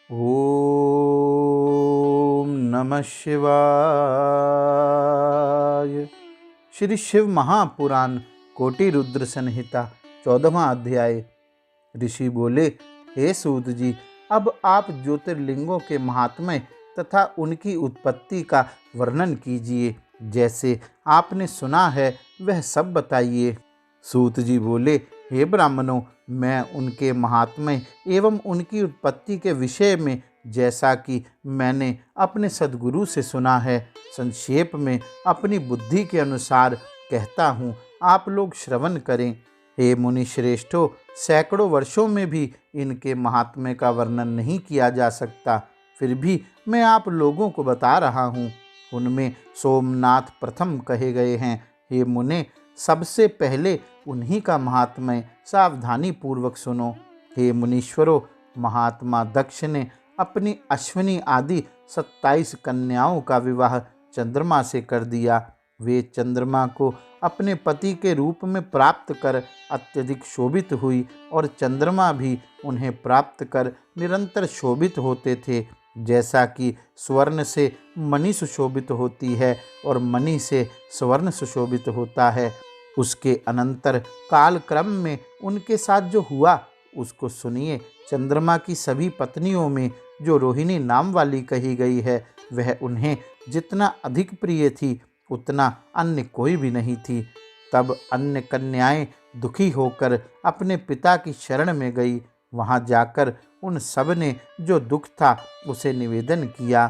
ओम नमः शिवाय। श्री शिव महापुराण कोटि रुद्र संहिता 14वां अध्याय। ऋषि बोले, हे सूत जी, अब आप ज्योतिर्लिंगों के महात्म्य तथा उनकी उत्पत्ति का वर्णन कीजिए। जैसे आपने सुना है वह सब बताइए। सूत जी बोले, हे ब्राह्मणों, मैं उनके महात्म्य एवं उनकी उत्पत्ति के विषय में जैसा कि मैंने अपने सद्गुरु से सुना है, संक्षेप में अपनी बुद्धि के अनुसार कहता हूँ। आप लोग श्रवण करें। हे मुनि श्रेष्ठों, सैकड़ों वर्षों में भी इनके महात्म्य का वर्णन नहीं किया जा सकता, फिर भी मैं आप लोगों को बता रहा हूँ। उनमें सोमनाथ प्रथम कहे गए हैं। हे मुने, सबसे पहले उन्हीं का महात्म्य सावधानी पूर्वक सुनो। हे मुनीश्वरों, महात्मा दक्ष ने अपनी अश्विनी आदि 27 कन्याओं का विवाह चंद्रमा से कर दिया। वे चंद्रमा को अपने पति के रूप में प्राप्त कर अत्यधिक शोभित हुई और चंद्रमा भी उन्हें प्राप्त कर निरंतर शोभित होते थे। जैसा कि स्वर्ण से मणि सुशोभित होती है और मणि से स्वर्ण सुशोभित होता है, उसके अनंतर काल क्रम में उनके साथ जो हुआ उसको सुनिए। चंद्रमा की सभी पत्नियों में जो रोहिणी नाम वाली कही गई है, वह उन्हें जितना अधिक प्रिय थी उतना अन्य कोई भी नहीं थी। तब अन्य कन्याएं दुखी होकर अपने पिता की शरण में गई। वहां जाकर उन सब ने जो दुख था उसे निवेदन किया।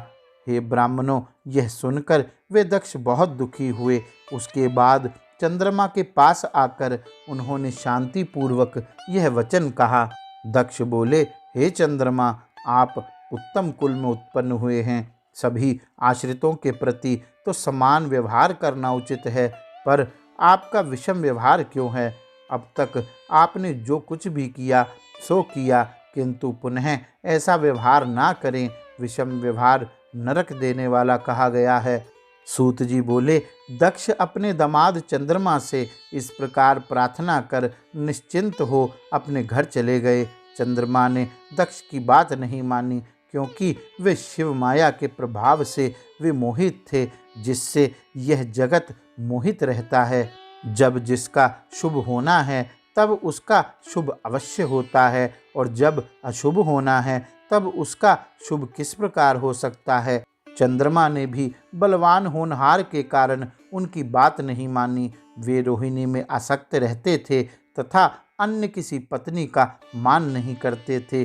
हे ब्राह्मणों, यह सुनकर वे दक्ष बहुत दुखी हुए। उसके बाद चंद्रमा के पास आकर उन्होंने शांति पूर्वक यह वचन कहा। दक्ष बोले, हे चंद्रमा, आप उत्तम कुल में उत्पन्न हुए हैं। सभी आश्रितों के प्रति तो समान व्यवहार करना उचित है, पर आपका विषम व्यवहार क्यों है? अब तक आपने जो कुछ भी किया सो किया, किंतु पुनः ऐसा व्यवहार ना करें। विषम व्यवहार नरक देने वाला कहा गया है। सूत जी बोले, दक्ष अपने दामाद चंद्रमा से इस प्रकार प्रार्थना कर निश्चिंत हो अपने घर चले गए। चंद्रमा ने दक्ष की बात नहीं मानी, क्योंकि वे शिव माया के प्रभाव से विमोहित थे, जिससे यह जगत मोहित रहता है। जब जिसका शुभ होना है तब उसका शुभ अवश्य होता है, और जब अशुभ होना है तब उसका शुभ किस प्रकार हो सकता है? चंद्रमा ने भी बलवान होनहार के कारण उनकी बात नहीं मानी। वे रोहिणी में आसक्त रहते थे तथा अन्य किसी पत्नी का मान नहीं करते थे।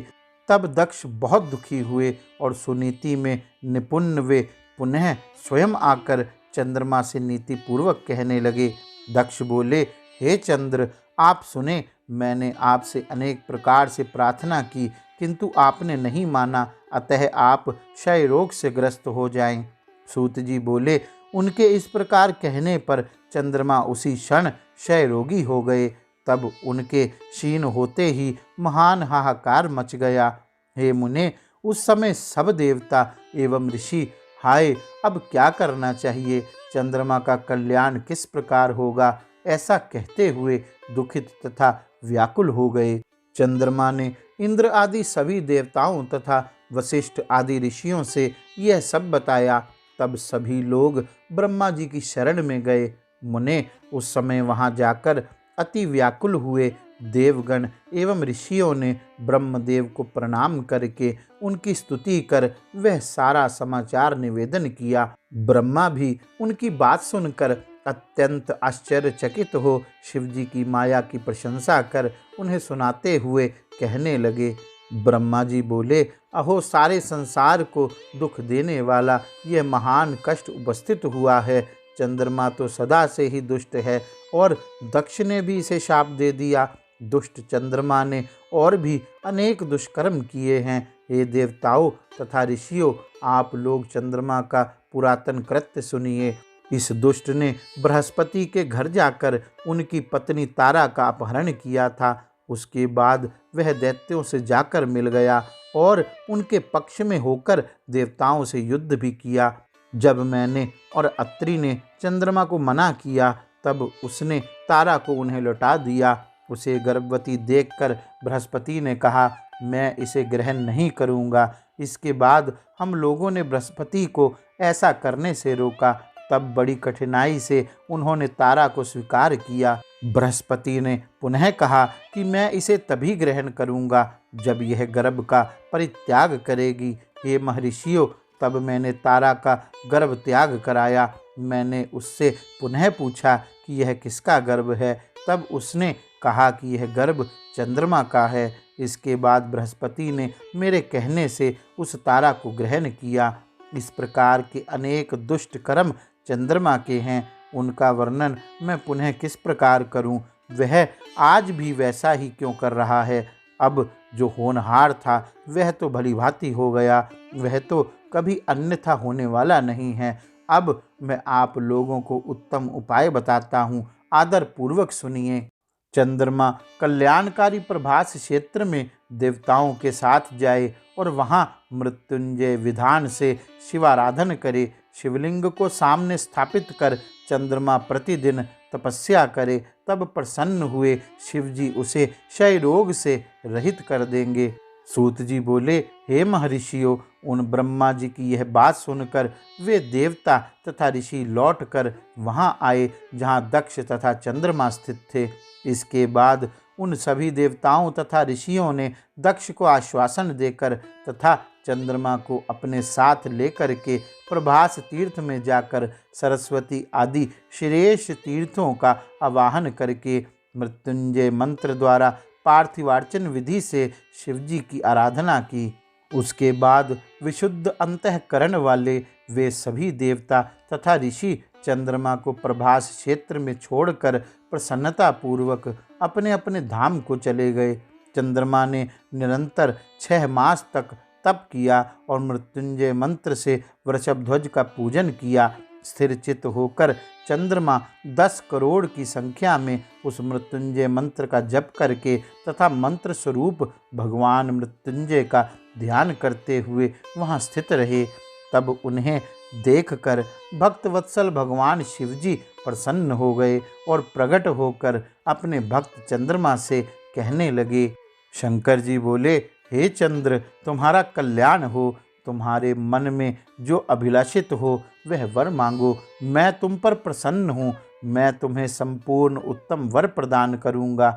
तब दक्ष बहुत दुखी हुए और सुनीति में निपुण वे पुनः स्वयं आकर चंद्रमा से नीति पूर्वक कहने लगे। दक्ष बोले, हे चंद्र, आप सुने, मैंने आपसे अनेक प्रकार से प्रार्थना की, किंतु आपने नहीं माना, अतः आप क्षय रोग से ग्रस्त हो जाएं। सूत जी बोले, उनके इस प्रकार कहने पर चंद्रमा उसी क्षण क्षय रोगी हो गए। तब उनके क्षीण होते ही महान हाहाकार मच गया। हे मुने, उस समय सब देवता एवं ऋषि, हाय अब क्या करना चाहिए, चंद्रमा का कल्याण किस प्रकार होगा, ऐसा कहते हुए दुखित तथा व्याकुल हो गए। चंद्रमा ने इंद्र आदि सभी देवताओं तथा वशिष्ठ आदि ऋषियों से यह सब बताया। तब सभी लोग ब्रह्मा जी की शरण में गए। मुने, उस समय वहां जाकर अति व्याकुल हुए। देवगण एवं ऋषियों ने ब्रह्मदेव को प्रणाम करके उनकी स्तुति कर वह सारा समाचार निवेदन किया। ब्रह्मा भी उनकी बात सुनकर अत्यंत आश्चर्यचकित हो शिवजी की माया की प्रशंसा कर उन्हें सुनाते हुए कहने लगे। ब्रह्मा जी बोले, अहो, सारे संसार को दुख देने वाला यह महान कष्ट उपस्थित हुआ है। चंद्रमा तो सदा से ही दुष्ट है और दक्ष ने भी इसे शाप दे दिया। दुष्ट चंद्रमा ने और भी अनेक दुष्कर्म किए हैं। हे देवताओं तथा ऋषियों, आप लोग चंद्रमा का पुरातन कृत्य सुनिए। इस दुष्ट ने बृहस्पति के घर जाकर उनकी पत्नी तारा का अपहरण किया था। उसके बाद वह दैत्यों से जाकर मिल गया और उनके पक्ष में होकर देवताओं से युद्ध भी किया। जब मैंने और अत्रि ने चंद्रमा को मना किया, तब उसने तारा को उन्हें लौटा दिया। उसे गर्भवती देखकर बृहस्पति ने कहा, मैं इसे ग्रहण नहीं करूँगा। इसके बाद हम लोगों ने बृहस्पति को ऐसा करने से रोका। तब बड़ी कठिनाई से उन्होंने तारा को स्वीकार किया। बृहस्पति ने पुनः कहा कि मैं इसे तभी ग्रहण करूँगा जब यह गर्भ का परित्याग करेगी। हे महर्षियों, तब मैंने तारा का गर्भ त्याग कराया। मैंने उससे पुनः पूछा कि यह किसका गर्भ है। तब उसने कहा कि यह गर्भ चंद्रमा का है। इसके बाद बृहस्पति ने मेरे कहने से उस तारा को ग्रहण किया। इस प्रकार के अनेक दुष्ट कर्म चंद्रमा के हैं। उनका वर्णन मैं पुनः किस प्रकार करूं? वह आज भी वैसा ही क्यों कर रहा है? अब जो होनहार था वह तो भली भांति हो गया। वह तो कभी अन्यथा होने वाला नहीं है। अब मैं आप लोगों को उत्तम उपाय बताता हूँ, आदर पूर्वक सुनिए। चंद्रमा कल्याणकारी प्रभास क्षेत्र में देवताओं के साथ जाए और वहाँ मृत्युंजय विधान से शिवाराधन करे। शिवलिंग को सामने स्थापित कर चंद्रमा प्रतिदिन तपस्या करे। तब प्रसन्न हुए शिवजी उसे क्षय रोग से रहित कर देंगे। सूत जी बोले, हे महर्षियों, उन ब्रह्मा जी की यह बात सुनकर वे देवता तथा ऋषि लौटकर वहां आए जहां दक्ष तथा चंद्रमा स्थित थे। इसके बाद उन सभी देवताओं तथा ऋषियों ने दक्ष को आश्वासन देकर तथा चंद्रमा को अपने साथ लेकर के प्रभास तीर्थ में जाकर सरस्वती आदि श्रेष्ठ तीर्थों का आवाहन करके मृत्युंजय मंत्र द्वारा पार्थिवार्चन विधि से शिवजी की आराधना की। उसके बाद विशुद्ध अंतःकरण वाले वे सभी देवता तथा ऋषि चंद्रमा को प्रभास क्षेत्र में छोड़कर प्रसन्नता पूर्वक अपने अपने धाम को चले गए। चंद्रमा ने निरंतर 6 मास तक तप किया और मृत्युंजय मंत्र से वृषभध्वज का पूजन किया। स्थिर चित्त होकर चंद्रमा 10 करोड़ की संख्या में उस मृत्युंजय मंत्र का जप करके तथा मंत्र स्वरूप भगवान मृत्युंजय का ध्यान करते हुए वहां स्थित रहे। तब उन्हें देखकर भक्तवत्सल भगवान शिवजी प्रसन्न हो गए और प्रकट होकर अपने भक्त चंद्रमा से कहने लगे। शंकर जी बोले, हे चंद्र, तुम्हारा कल्याण हो। तुम्हारे मन में जो अभिलाषित हो वह वर मांगो। मैं तुम पर प्रसन्न हूँ। मैं तुम्हें संपूर्ण उत्तम वर प्रदान करूँगा।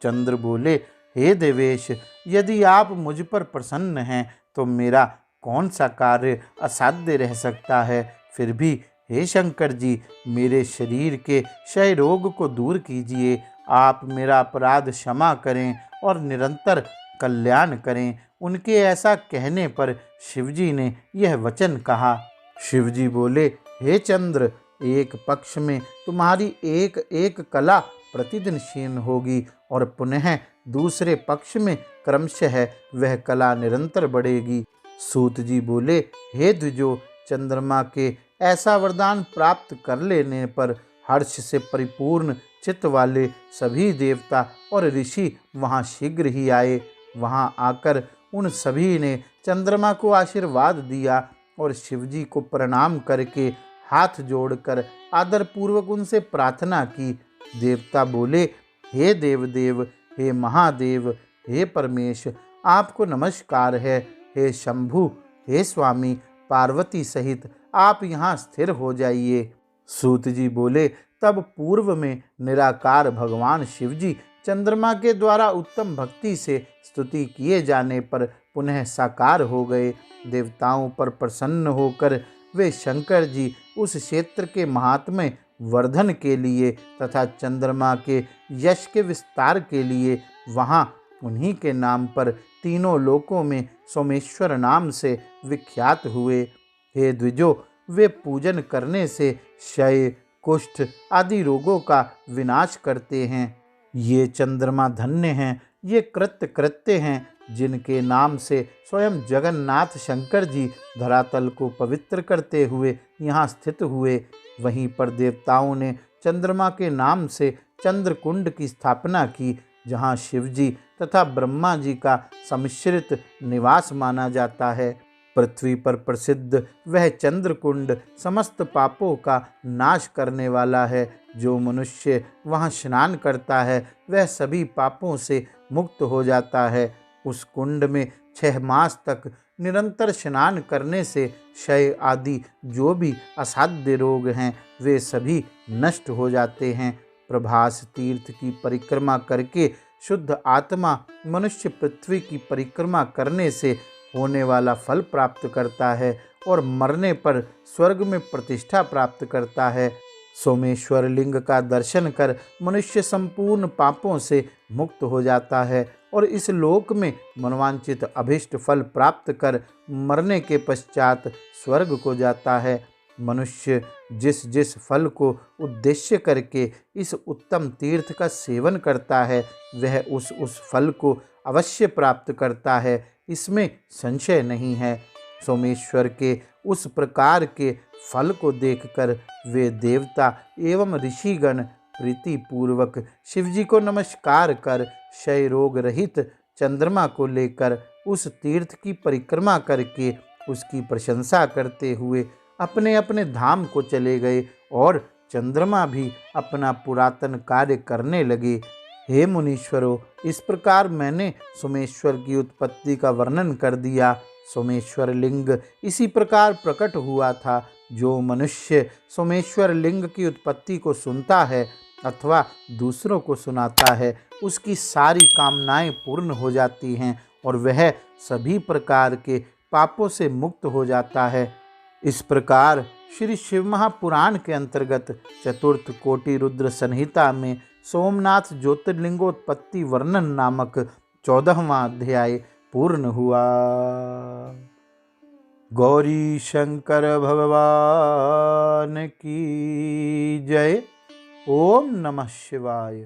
चंद्र बोले, हे देवेश, यदि आप मुझ पर प्रसन्न हैं तो मेरा कौन सा कार्य असाध्य रह सकता है। फिर भी हे शंकर जी, मेरे शरीर के क्षय रोग को दूर कीजिए। आप मेरा अपराध क्षमा करें और निरंतर कल्याण करें। उनके ऐसा कहने पर शिवजी ने यह वचन कहा। शिवजी बोले, हे चंद्र, एक पक्ष में तुम्हारी एक एक कला प्रतिदिन क्षीण होगी और पुनः दूसरे पक्ष में क्रमशः वह कला निरंतर बढ़ेगी। सूत जी बोले, हे द्विजो, चंद्रमा के ऐसा वरदान प्राप्त कर लेने पर हर्ष से परिपूर्ण चित्त वाले सभी देवता और ऋषि वहां शीघ्र ही आए। वहां आकर उन सभी ने चंद्रमा को आशीर्वाद दिया और शिवजी को प्रणाम करके हाथ जोड़कर आदरपूर्वक उनसे प्रार्थना की। देवता बोले, हे देवदेव, हे महादेव, हे परमेश, आपको नमस्कार है। हे शंभु, हे स्वामी, पार्वती सहित आप यहाँ स्थिर हो जाइए। सूत जी बोले, तब पूर्व में निराकार भगवान शिवजी चंद्रमा के द्वारा उत्तम भक्ति से स्तुति किए जाने पर पुनः साकार हो गए। देवताओं पर प्रसन्न होकर वे शंकर जी उस क्षेत्र के महात्म्य वर्धन के लिए तथा चंद्रमा के यश के विस्तार के लिए वहाँ उन्हीं के नाम पर तीनों लोकों में सोमेश्वर नाम से विख्यात हुए। हे द्विजो, वे पूजन करने से क्षय, कुष्ठ आदि रोगों का विनाश करते हैं। ये चंद्रमा धन्य हैं। ये कृत्य हैं जिनके नाम से स्वयं जगन्नाथ शंकर जी धरातल को पवित्र करते हुए यहाँ स्थित हुए। वहीं पर देवताओं ने चंद्रमा के नाम से चंद्रकुंड की स्थापना की, जहाँ शिवजी तथा ब्रह्मा जी का सम्मिश्रित निवास माना जाता है। पृथ्वी पर प्रसिद्ध वह चंद्रकुंड समस्त पापों का नाश करने वाला है। जो मनुष्य वहाँ स्नान करता है वह सभी पापों से मुक्त हो जाता है। उस कुंड में 6 मास तक निरंतर स्नान करने से क्षय आदि जो भी असाध्य रोग हैं वे सभी नष्ट हो जाते हैं। प्रभास तीर्थ की परिक्रमा करके शुद्ध आत्मा मनुष्य पृथ्वी की परिक्रमा करने से होने वाला फल प्राप्त करता है और मरने पर स्वर्ग में प्रतिष्ठा प्राप्त करता है। सोमेश्वर लिंग का दर्शन कर मनुष्य संपूर्ण पापों से मुक्त हो जाता है और इस लोक में मनोवांछित अभिष्ट फल प्राप्त कर मरने के पश्चात स्वर्ग को जाता है। मनुष्य जिस जिस फल को उद्देश्य करके इस उत्तम तीर्थ का सेवन करता है वह उस फल को अवश्य प्राप्त करता है, इसमें संशय नहीं है। सोमेश्वर के उस प्रकार के फल को देखकर वे देवता एवं ऋषिगण प्रीति पूर्वक शिवजी को नमस्कार कर क्षय रोग रहित चंद्रमा को लेकर उस तीर्थ की परिक्रमा करके उसकी प्रशंसा करते हुए अपने अपने धाम को चले गए और चंद्रमा भी अपना पुरातन कार्य करने लगे। हे मुनीश्वरों, इस प्रकार मैंने सोमेश्वर की उत्पत्ति का वर्णन कर दिया। सोमेश्वर लिंग इसी प्रकार प्रकट हुआ था। जो मनुष्य सोमेश्वर लिंग की उत्पत्ति को सुनता है अथवा दूसरों को सुनाता है उसकी सारी कामनाएं पूर्ण हो जाती हैं और वह सभी प्रकार के पापों से मुक्त हो जाता है। इस प्रकार श्री शिव महापुराण के अंतर्गत चतुर्थ कोटि रुद्र संहिता में सोमनाथ ज्योतिर्लिंगोत्पत्ति वर्णन नामक 14वां अध्याय पूर्ण हुआ। गौरी शंकर भगवान की जय। ओम नमः शिवाय।